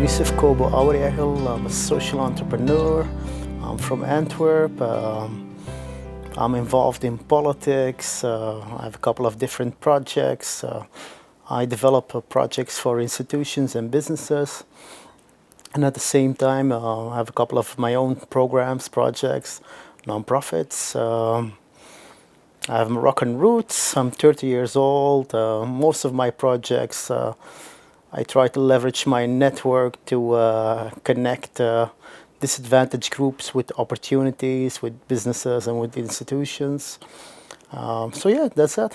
Youssef I'm a social entrepreneur. I'm from Antwerp. I'm involved in politics. I have a couple of different projects. I develop projects for institutions and businesses. And at the same time, I have a couple of my own programs, projects, nonprofits. I have Moroccan roots. I'm 30 years old. Most of my projects, I try to leverage my network to connect disadvantaged groups with opportunities, with businesses, and with institutions. So yeah, that's that.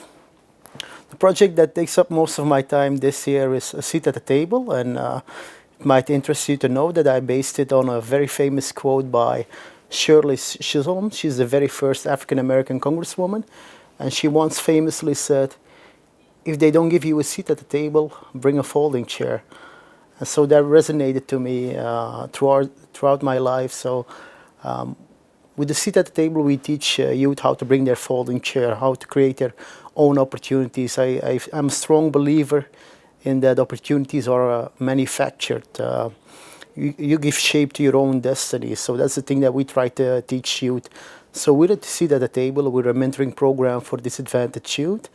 The project that takes up most of my time this year is A Seat at the Table, and it might interest you to know that I based it on a very famous quote by Shirley Chisholm. She's the very first African-American congresswoman, and she once famously said, "If they don't give you a seat at the table, bring a folding chair." And so that resonated to me throughout my life. So with the seat at the table, we teach youth how to bring their folding chair, how to create their own opportunities. I'm a strong believer in that opportunities are manufactured. You give shape to your own destiny. So that's the thing that we try to teach youth. So we're at the seat at the table. We're a mentoring program for disadvantaged youth.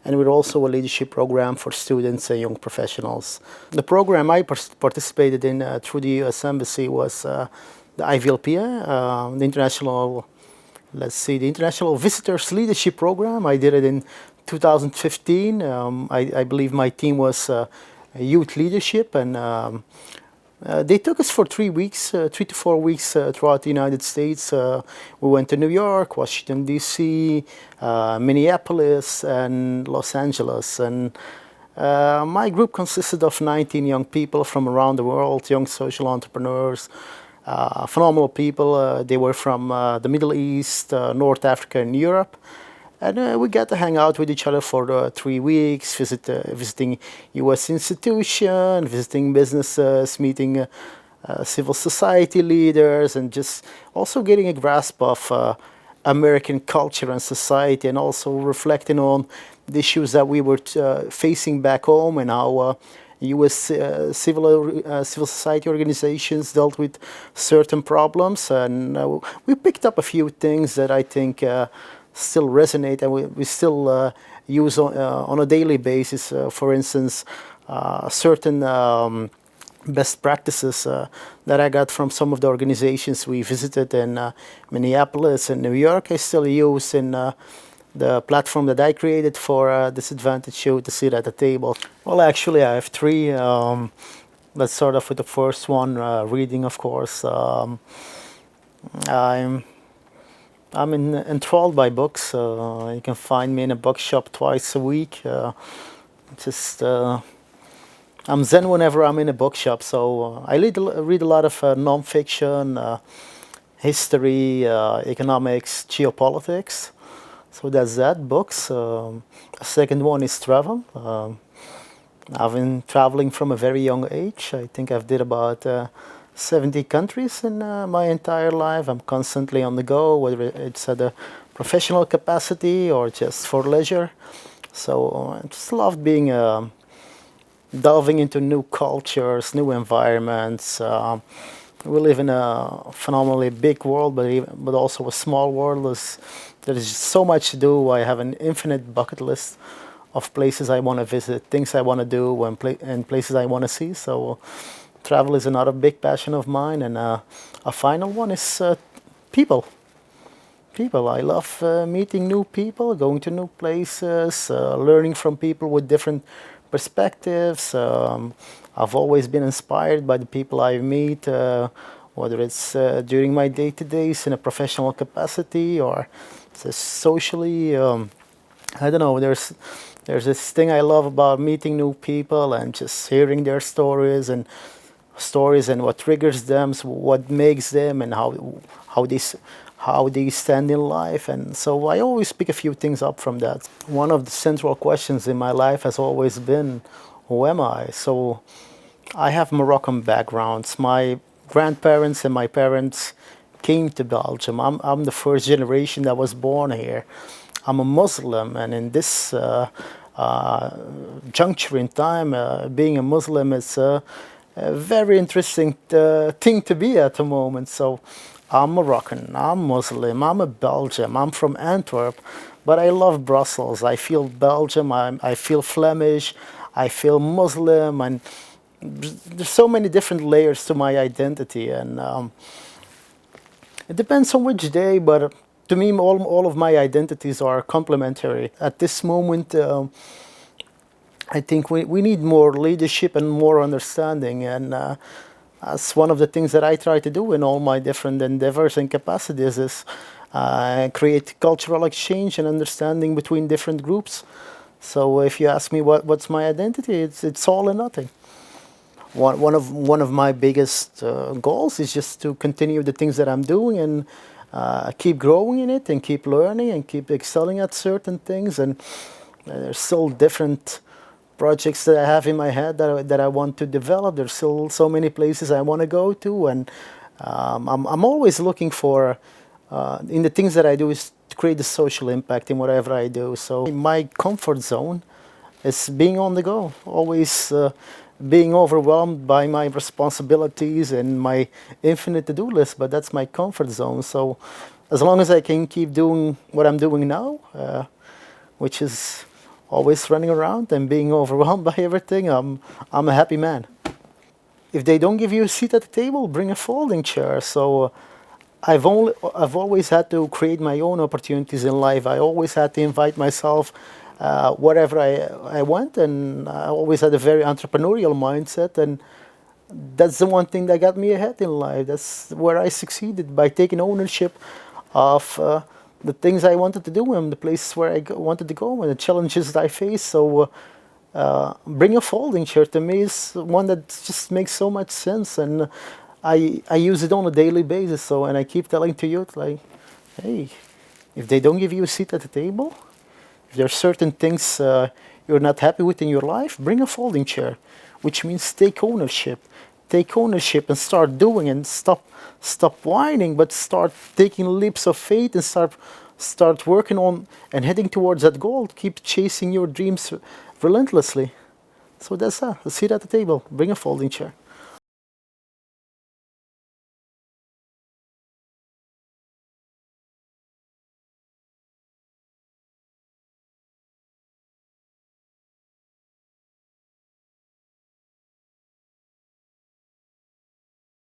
And we're also a leadership program for students and young professionals. The program I participated in through the U.S. Embassy was the IVLPA, the International Visitors Leadership Program. I did it in 2015. I believe my team was youth leadership, and they took us for 3 weeks, 3 to 4 weeks throughout the United States. We went to New York, Washington, D.C., Minneapolis, and Los Angeles. And my group consisted of 19 young people from around the world, young social entrepreneurs, phenomenal people. They were from the Middle East, North Africa, and Europe. And we got to hang out with each other for 3 weeks, visiting U.S. institutions, visiting businesses, meeting civil society leaders, and just also getting a grasp of American culture and society, and also reflecting on the issues that we were facing back home and how U.S. Civil society organizations dealt with certain problems. And we picked up a few things that I think still resonate, and we still use on a daily basis. For instance, certain best practices that I got from some of the organizations we visited in Minneapolis and New York, I still use in the platform that I created for disadvantaged youth to sit at the table. Well, actually, I have three. Let's start off with the first one, reading, of course. I'm enthralled by books. You can find me in a bookshop twice a week. I'm zen whenever I'm in a bookshop. So I read a lot of nonfiction, history, economics, geopolitics. So that's that, books. The second one is travel. I've been traveling from a very young age. I think I've did about 70 countries in my entire life. I'm constantly on the go, whether it's at a professional capacity or just for leisure. So I just love being delving into new cultures, new environments. We live in a phenomenally big world, but also a small world. There is so much to do. I have an infinite bucket list of places I want to visit, things I want to do, and places I want to see. So travel is another big passion of mine. And a final one is people. People. I love meeting new people, going to new places, learning from people with different perspectives. I've always been inspired by the people I meet, whether it's during my day-to-days in a professional capacity or socially. I don't know, there's this thing I love about meeting new people and just hearing their stories and what triggers them, what makes them, and how they stand in life. And so I always pick a few things up from that. One of the central questions in my life has always been, who am I? So I have Moroccan backgrounds. My grandparents and my parents came to Belgium. I'm the first generation that was born here. I'm a Muslim, and in this juncture in time, being a Muslim is a very interesting thing to be at the moment. So I'm Moroccan, I'm Muslim, I'm a Belgian, I'm from Antwerp, but I love Brussels. I feel Belgium, I feel Flemish, I feel Muslim, and there's so many different layers to my identity. And it depends on which day, but to me, all of my identities are complementary. At this moment, I think we need more leadership and more understanding, and that's one of the things that I try to do in all my different endeavors and capacities is create cultural exchange and understanding between different groups. So if you ask me what's my identity, it's all or nothing. One of my biggest goals is just to continue the things that I'm doing and keep growing in it and keep learning and keep excelling at certain things. And there's still different projects that I have in my head that I want to develop. There's still so many places I want to go to, and I'm always looking for in the things that I do is to create a social impact in whatever I do. So my comfort zone is being on the go, always being overwhelmed by my responsibilities and my infinite to-do list, but that's my comfort zone. So as long as I can keep doing what I'm doing now, which is always running around and being overwhelmed by everything, I'm a happy man. If they don't give you a seat at the table, bring a folding chair. So I've always had to create my own opportunities in life. I always had to invite myself wherever I went, and I always had a very entrepreneurial mindset, and that's the one thing that got me ahead in life. That's where I succeeded, by taking ownership of the things I wanted to do and the places where wanted to go and the challenges that I faced. So bring a folding chair to me is one that just makes so much sense, and I use it on a daily basis. So, and I keep telling to youth, like, hey, if they don't give you a seat at the table, if there are certain things you're not happy with in your life, bring a folding chair, which means take ownership. Take ownership and start doing, and stop whining, but start taking leaps of faith and start working on and heading towards that goal. Keep chasing your dreams relentlessly. So that's that. A seat at the table. Bring a folding chair.